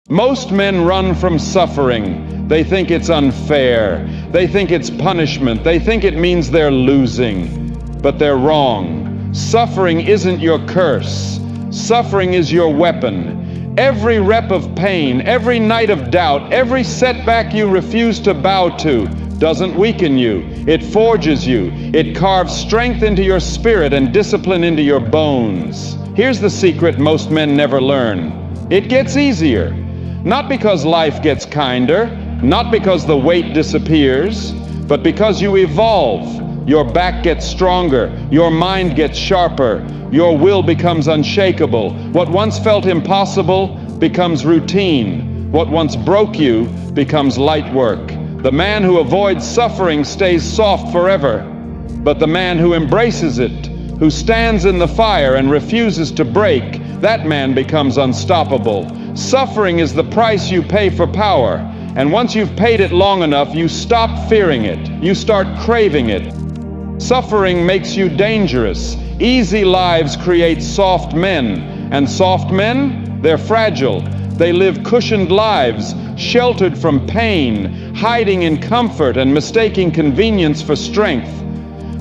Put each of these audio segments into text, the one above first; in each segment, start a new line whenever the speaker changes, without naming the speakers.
Most men run from suffering. They think it's unfair. They think it's punishment. They think it means they're losing. But they're wrong. Suffering isn't your curse. Suffering is your weapon. Every rep of pain, every night of doubt, every setback you refuse to bow to doesn't weaken you. It forges you. It carves strength into your spirit and discipline into your bones. Here's the secret most men never learn. It gets easier. Not because life gets kinder, not because the weight disappears, but because you evolve. Your back gets stronger, your mind gets sharper, your will becomes unshakable. What once felt impossible becomes routine. What once broke you becomes light work. The man who avoids suffering stays soft forever, but the man who embraces it, who stands in the fire and refuses to break, that man becomes unstoppable. Suffering is the price you pay for power, and once you've paid it long enough, you stop fearing it. You start craving it. Suffering makes you dangerous. Easy lives create soft men, and soft men, they're fragile. They live cushioned lives, sheltered from pain, hiding in comfort and mistaking convenience for strength.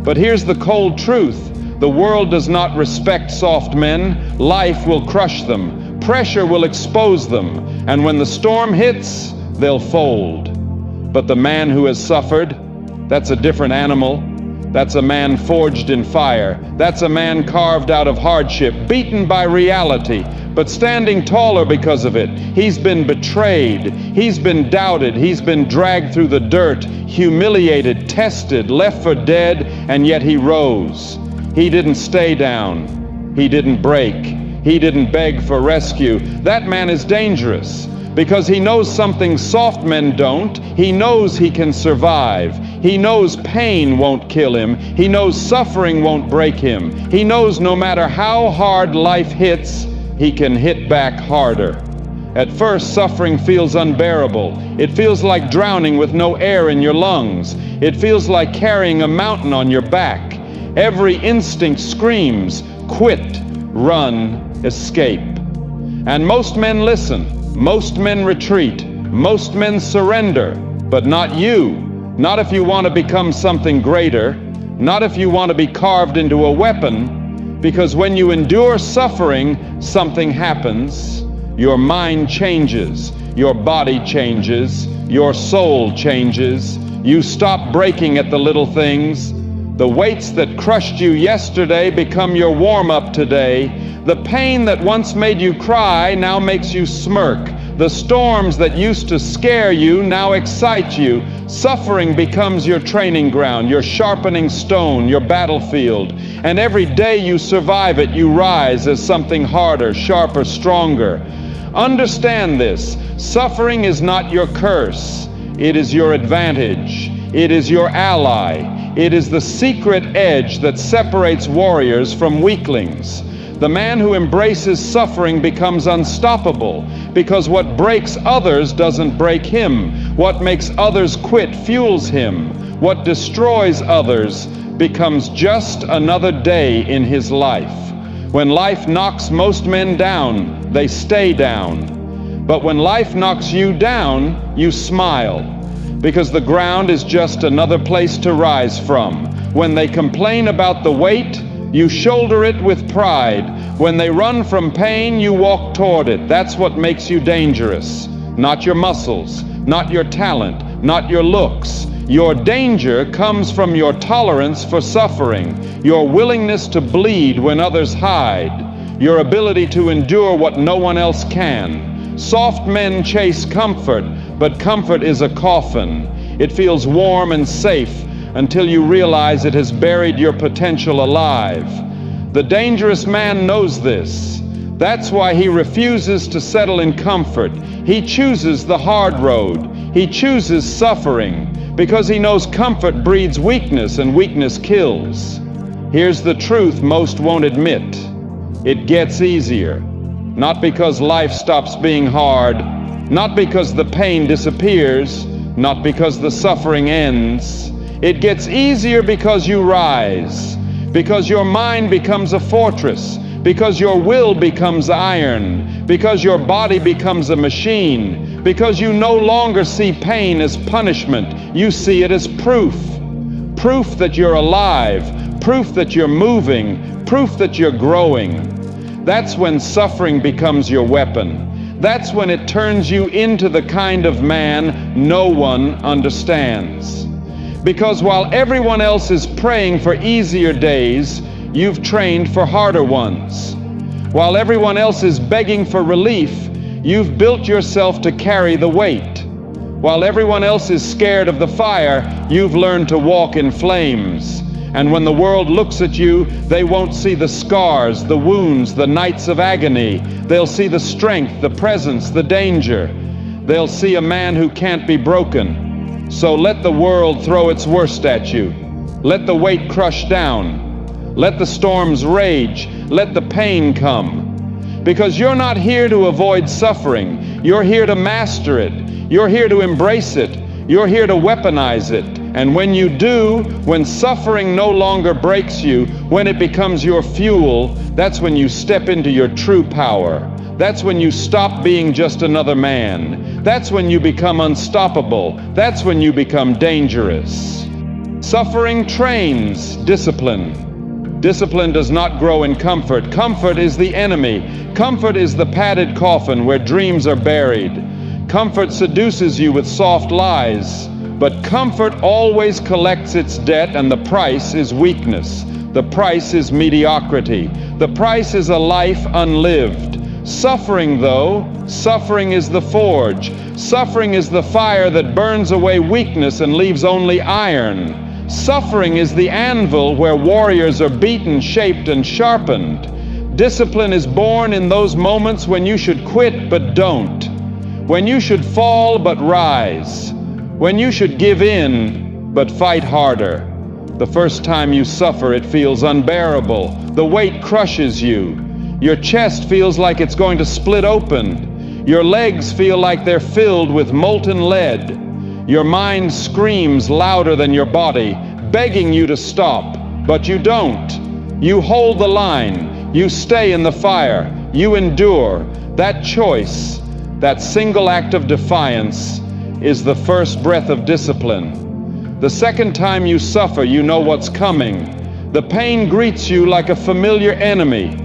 But here's the cold truth. The world does not respect soft men. Life will crush them. Pressure will expose them. And when the storm hits, they'll fold. But the man who has suffered, that's a different animal. That's a man forged in fire. That's a man carved out of hardship, beaten by reality, but standing taller because of it. He's been betrayed. He's been doubted. He's been dragged through the dirt, humiliated, tested, left for dead, and yet he rose. He didn't stay down. He didn't break. He didn't beg for rescue. That man is dangerous because he knows something soft men don't. He knows he can survive. He knows pain won't kill him. He knows suffering won't break him. He knows no matter how hard life hits, he can hit back harder. At first, suffering feels unbearable. It feels like drowning with no air in your lungs. It feels like carrying a mountain on your back. Every instinct screams, quit, run, escape. And most men listen. Most men retreat. Most men surrender. But not you. Not if you want to become something greater. Not if you want to be carved into a weapon. Because when you endure suffering, something happens. Your mind changes. Your body changes. Your soul changes. You stop breaking at the little things. The weights that crushed you yesterday become your warm-up today. The pain that once made you cry now makes you smirk. The storms that used to scare you now excite you. Suffering becomes your training ground, your sharpening stone, your battlefield. And every day you survive it, you rise as something harder, sharper, stronger. Understand this. Suffering is not your curse. It is your advantage. It is your ally. It is the secret edge that separates warriors from weaklings. The man who embraces suffering becomes unstoppable because what breaks others doesn't break him. What makes others quit fuels him. What destroys others becomes just another day in his life. When life knocks most men down, they stay down. But when life knocks you down, you smile, because the ground is just another place to rise from. When they complain about the weight, you shoulder it with pride. When they run from pain, you walk toward it. That's what makes you dangerous. Not your muscles, not your talent, not your looks. Your danger comes from your tolerance for suffering, your willingness to bleed when others hide, your ability to endure what no one else can. Soft men chase comfort, but comfort is a coffin. It feels warm and safe until you realize it has buried your potential alive. The dangerous man knows this. That's why he refuses to settle in comfort. He chooses the hard road. He chooses suffering because he knows comfort breeds weakness and weakness kills. Here's the truth most won't admit. It gets easier. Not because life stops being hard, not because the pain disappears, not because the suffering ends. It gets easier because you rise, because your mind becomes a fortress, because your will becomes iron, because your body becomes a machine, because you no longer see pain as punishment, you see it as proof. Proof that you're alive, proof that you're moving, proof that you're growing. That's when suffering becomes your weapon. That's when it turns you into the kind of man no one understands. Because while everyone else is praying for easier days, you've trained for harder ones. While everyone else is begging for relief, you've built yourself to carry the weight. While everyone else is scared of the fire, you've learned to walk in flames. And when the world looks at you, they won't see the scars, the wounds, the nights of agony. They'll see the strength, the presence, the danger. They'll see a man who can't be broken. So let the world throw its worst at you. Let the weight crush down. Let the storms rage. Let the pain come. Because you're not here to avoid suffering. You're here to master it. You're here to embrace it. You're here to weaponize it. And when you do, when suffering no longer breaks you, when it becomes your fuel, that's when you step into your true power. That's when you stop being just another man. That's when you become unstoppable. That's when you become dangerous. Suffering trains discipline. Discipline does not grow in comfort. Comfort is the enemy. Comfort is the padded coffin where dreams are buried. Comfort seduces you with soft lies. But comfort always collects its debt, and the price is weakness. The price is mediocrity. The price is a life unlived. Suffering, though, suffering is the forge. Suffering is the fire that burns away weakness and leaves only iron. Suffering is the anvil where warriors are beaten, shaped, and sharpened. Discipline is born in those moments when you should quit but don't, when you should fall but rise, when you should give in but fight harder. The first time you suffer, it feels unbearable. The weight crushes you. Your chest feels like it's going to split open. Your legs feel like they're filled with molten lead. Your mind screams louder than your body, begging you to stop, but you don't. You hold the line. You stay in the fire. You endure. That choice, that single act of defiance, is the first breath of discipline. The second time you suffer, you know what's coming. The pain greets you like a familiar enemy.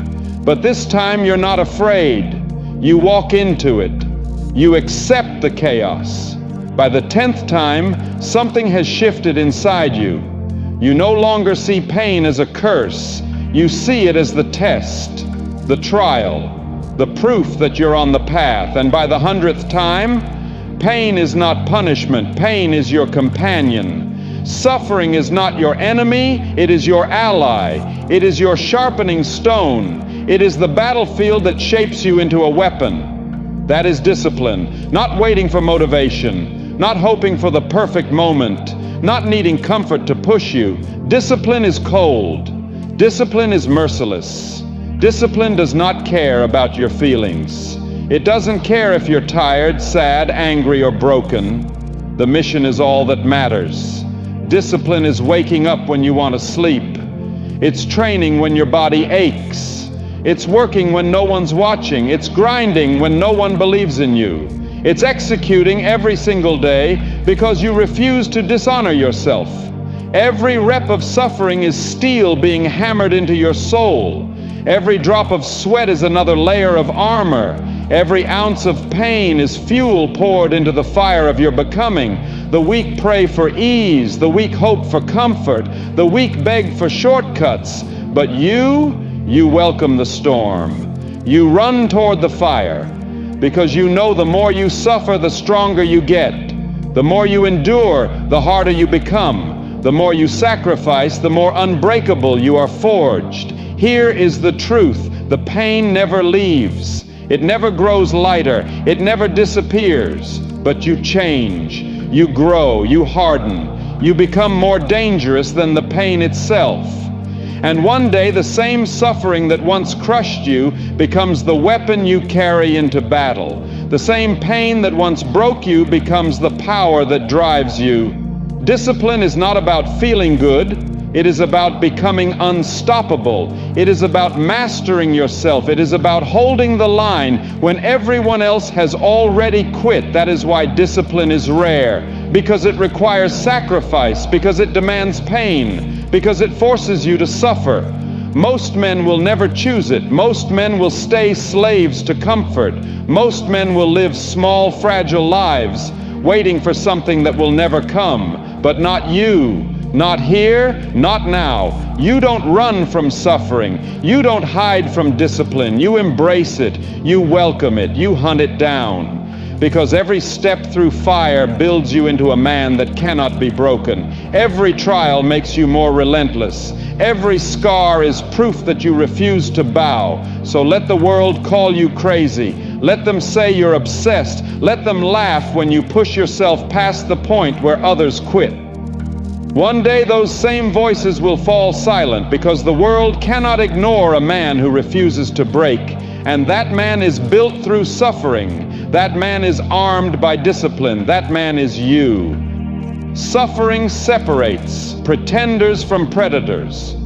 But this time you're not afraid. You walk into it. You accept the chaos. By the 10th time, something has shifted inside you. You no longer see pain as a curse. You see it as the test, the trial, the proof that you're on the path. And by the 100th time, pain is not punishment. Pain is your companion. Suffering is not your enemy. It is your ally. It is your sharpening stone. It is the battlefield that shapes you into a weapon. That is discipline. Not waiting for motivation, not hoping for the perfect moment, not needing comfort to push you. Discipline is cold. Discipline is merciless. Discipline does not care about your feelings. It doesn't care if you're tired, sad, angry, or broken. The mission is all that matters. Discipline is waking up when you want to sleep. It's training when your body aches. It's working when no one's watching. It's grinding when no one believes in you. It's executing every single day because you refuse to dishonor yourself. Every rep of suffering is steel being hammered into your soul. Every drop of sweat is another layer of armor. Every ounce of pain is fuel poured into the fire of your becoming. The weak pray for ease. The weak hope for comfort. The weak beg for shortcuts. But you welcome the storm. You run toward the fire because you know the more you suffer, the stronger you get. The more you endure, the harder you become. The more you sacrifice, the more unbreakable you are forged. Here is the truth. The pain never leaves. It never grows lighter. It never disappears. But you change. You grow. You harden. You become more dangerous than the pain itself. And one day, the same suffering that once crushed you becomes the weapon you carry into battle. The same pain that once broke you becomes the power that drives you. Discipline is not about feeling good. It is about becoming unstoppable. It is about mastering yourself. It is about holding the line when everyone else has already quit. That is why discipline is rare, because it requires sacrifice, because it demands pain, because it forces you to suffer. Most men will never choose it. Most men will stay slaves to comfort. Most men will live small, fragile lives, waiting for something that will never come. But not you. Not here, not now. You don't run from suffering. You don't hide from discipline. You embrace it. You welcome it. You hunt it down. Because every step through fire builds you into a man that cannot be broken. Every trial makes you more relentless. Every scar is proof that you refuse to bow. So let the world call you crazy. Let them say you're obsessed. Let them laugh when you push yourself past the point where others quit. One day those same voices will fall silent, because the world cannot ignore a man who refuses to break. And that man is built through suffering. That man is armed by discipline. That man is you. Suffering separates pretenders from predators.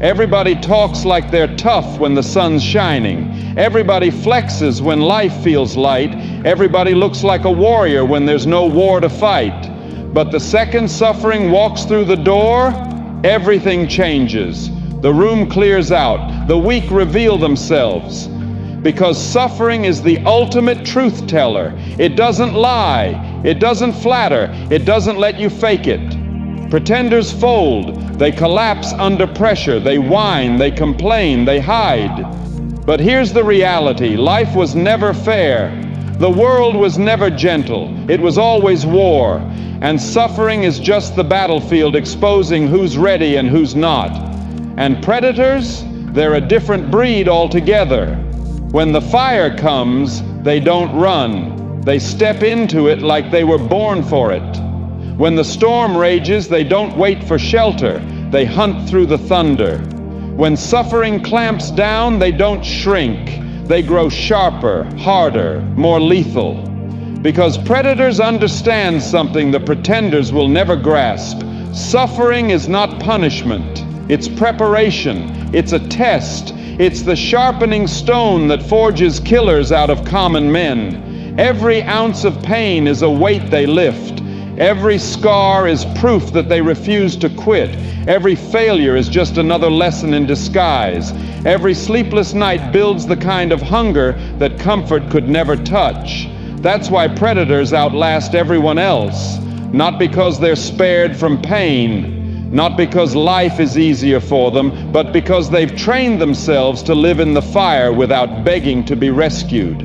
Everybody talks like they're tough when the sun's shining. Everybody flexes when life feels light. Everybody looks like a warrior when there's no war to fight. But the second suffering walks through the door, everything changes. The room clears out. The weak reveal themselves. Because suffering is the ultimate truth teller. It doesn't lie. It doesn't flatter. It doesn't let you fake it. Pretenders fold. They collapse under pressure. They whine. They complain. They hide. But here's the reality. Life was never fair. The world was never gentle. It was always war. And suffering is just the battlefield exposing who's ready and who's not. And predators, they're a different breed altogether. When the fire comes, they don't run. They step into it like they were born for it. When the storm rages, they don't wait for shelter. They hunt through the thunder. When suffering clamps down, they don't shrink. They grow sharper, harder, more lethal. Because predators understand something the pretenders will never grasp. Suffering is not punishment. It's preparation. It's a test. It's the sharpening stone that forges killers out of common men. Every ounce of pain is a weight they lift. Every scar is proof that they refuse to quit. Every failure is just another lesson in disguise. Every sleepless night builds the kind of hunger that comfort could never touch. That's why predators outlast everyone else. Not because they're spared from pain, not because life is easier for them, but because they've trained themselves to live in the fire without begging to be rescued.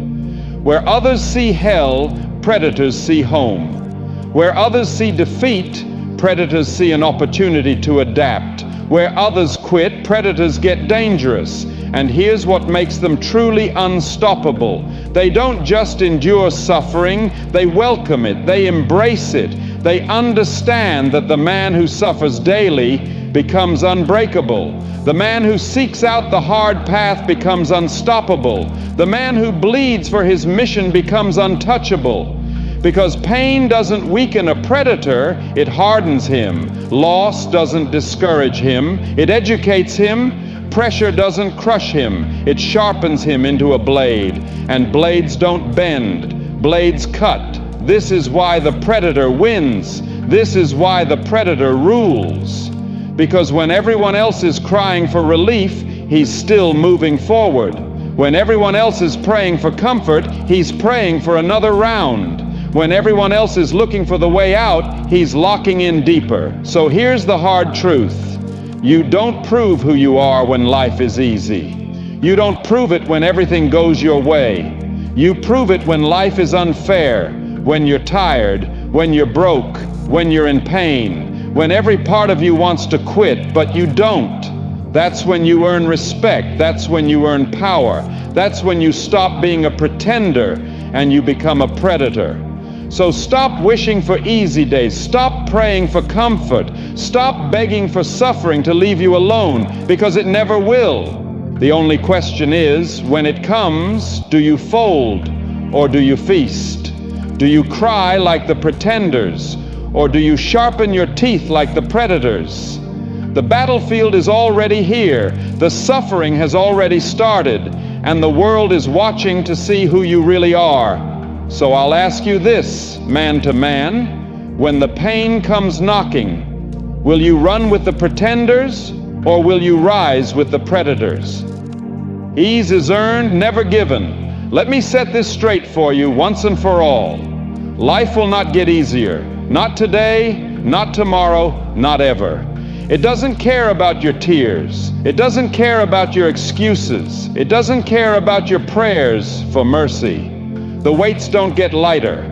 Where others see hell, predators see home. Where others see defeat, predators see an opportunity to adapt. Where others quit, predators get dangerous. And here's what makes them truly unstoppable. They don't just endure suffering, they welcome it, they embrace it. They understand that the man who suffers daily becomes unbreakable. The man who seeks out the hard path becomes unstoppable. The man who bleeds for his mission becomes untouchable. Because pain doesn't weaken a predator, it hardens him. Loss doesn't discourage him, it educates him. Pressure doesn't crush him, it sharpens him into a blade. And blades don't bend, blades cut. This is why the predator wins. This is why the predator rules. Because when everyone else is crying for relief, he's still moving forward. When everyone else is praying for comfort, he's praying for another round. When everyone else is looking for the way out, he's locking in deeper. So here's the hard truth. You don't prove who you are when life is easy. You don't prove it when everything goes your way. You prove it when life is unfair, when you're tired, when you're broke, when you're in pain, when every part of you wants to quit, but you don't. That's when you earn respect. That's when you earn power. That's when you stop being a pretender and you become a predator. So stop wishing for easy days. Stop praying for comfort. Stop begging for suffering to leave you alone, because it never will. The only question is, when it comes, do you fold or do you feast? Do you cry like the pretenders or do you sharpen your teeth like the predators? The battlefield is already here. The suffering has already started, and the world is watching to see who you really are. So I'll ask you this, man to man, when the pain comes knocking, will you run with the pretenders, or will you rise with the predators? Ease is earned, never given. Let me set this straight for you once and for all. Life will not get easier. Not today, not tomorrow, not ever. It doesn't care about your tears. It doesn't care about your excuses. It doesn't care about your prayers for mercy. The weights don't get lighter.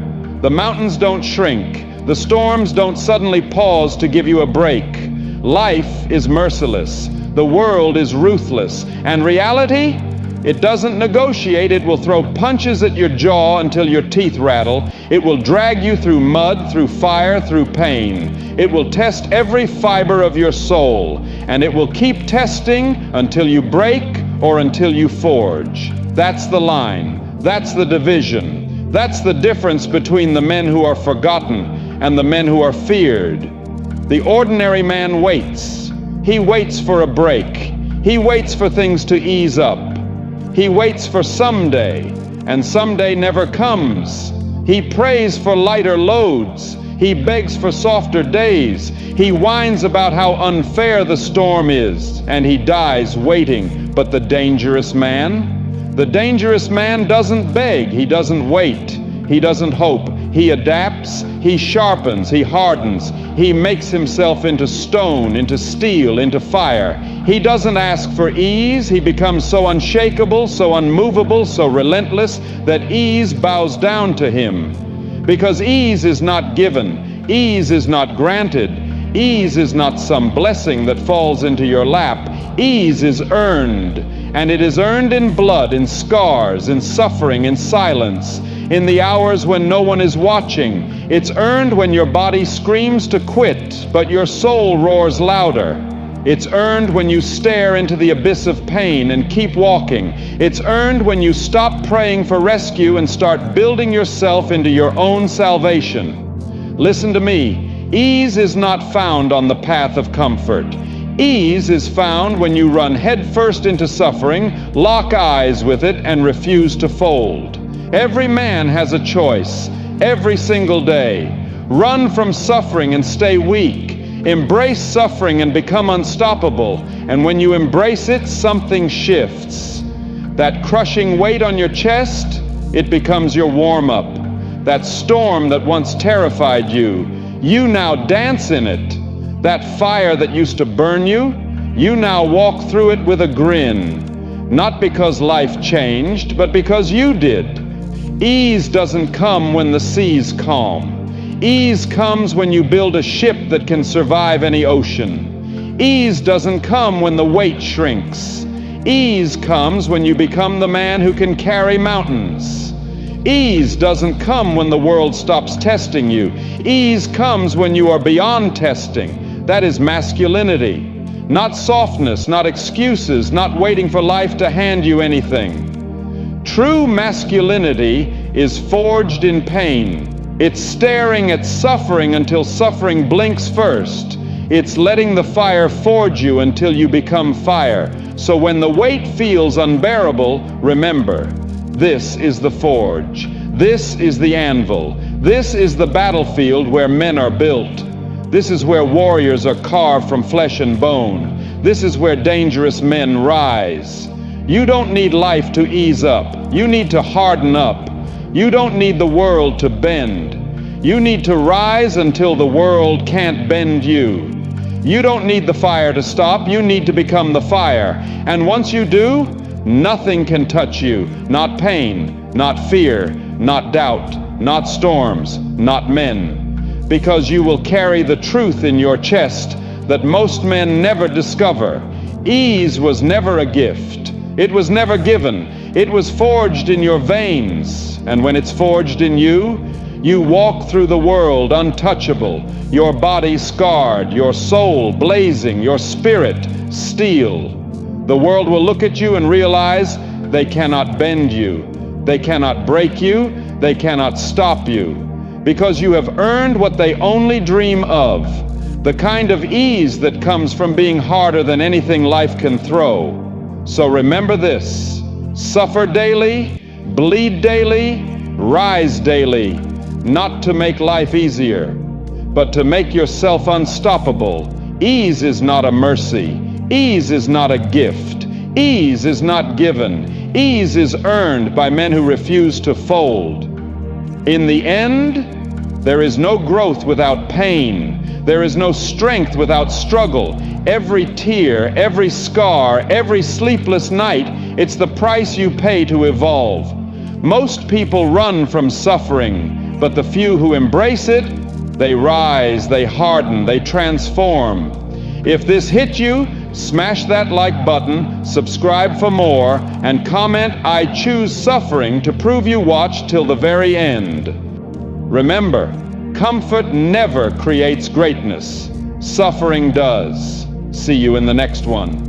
The mountains don't shrink. The storms don't suddenly pause to give you a break. Life is merciless. The world is ruthless. And reality? It doesn't negotiate. It will throw punches at your jaw until your teeth rattle. It will drag you through mud, through fire, through pain. It will test every fiber of your soul. And it will keep testing until you break or until you forge. That's the line. That's the division. That's the difference between the men who are forgotten and the men who are feared. The ordinary man waits. He waits for a break. He waits for things to ease up. He waits for someday, and someday never comes. He prays for lighter loads. He begs for softer days. He whines about how unfair the storm is, and he dies waiting. But the dangerous man doesn't beg. He doesn't wait. He doesn't hope. He adapts. He sharpens. He hardens. He makes himself into stone, into steel, into fire. He doesn't ask for ease. He becomes so unshakable, so unmovable, so relentless that ease bows down to him. Because ease is not given. Ease is not granted. Ease is not some blessing that falls into your lap. Ease is earned. And it is earned in blood, in scars, in suffering, in silence, in the hours when no one is watching. It's earned when your body screams to quit, but your soul roars louder. It's earned when you stare into the abyss of pain and keep walking. It's earned when you stop praying for rescue and start building yourself into your own salvation. Listen to me. Ease is not found on the path of comfort. Ease is found when you run headfirst into suffering, lock eyes with it, and refuse to fold. Every man has a choice, every single day. Run from suffering and stay weak. Embrace suffering and become unstoppable. And when you embrace it, something shifts. That crushing weight on your chest, it becomes your warm-up. That storm that once terrified you, you now dance in it. That fire that used to burn you, you now walk through it with a grin. Not because life changed, but because you did. Ease doesn't come when the sea's calm. Ease comes when you build a ship that can survive any ocean. Ease doesn't come when the weight shrinks. Ease comes when you become the man who can carry mountains. Ease doesn't come when the world stops testing you. Ease comes when you are beyond testing. That is masculinity. Not softness, not excuses, not waiting for life to hand you anything. True masculinity is forged in pain. It's staring at suffering until suffering blinks first. It's letting the fire forge you until you become fire. So when the weight feels unbearable, remember, this is the forge. This is the anvil. This is the battlefield where men are built. This is where warriors are carved from flesh and bone. This is where dangerous men rise. You don't need life to ease up. You need to harden up. You don't need the world to bend. You need to rise until the world can't bend you. You don't need the fire to stop. You need to become the fire. And once you do, nothing can touch you. Not pain, not fear, not doubt, not storms, not men. Because you will carry the truth in your chest that most men never discover. Ease was never a gift. It was never given. It was forged in your veins. And when it's forged in you, you walk through the world untouchable, your body scarred, your soul blazing, your spirit steel. The world will look at you and realize they cannot bend you. They cannot break you. They cannot stop you. Because you have earned what they only dream of. the kind of ease that comes from being harder than anything life can throw. So remember this: suffer daily, bleed daily, rise daily, not to make life easier, but to make yourself unstoppable. Ease is not a mercy. Ease is not a gift. Ease is not given. Ease is earned by men who refuse to fold. In the end, there is no growth without pain. There is no strength without struggle. Every tear, every scar, every sleepless night, it's the price you pay to evolve. Most people run from suffering, but the few who embrace it, they rise, they harden, they transform. If this hit you, smash that like button, subscribe for more, and comment "I choose suffering" to prove you watched till the very end. Remember, comfort never creates greatness. Suffering does. See you in the next one.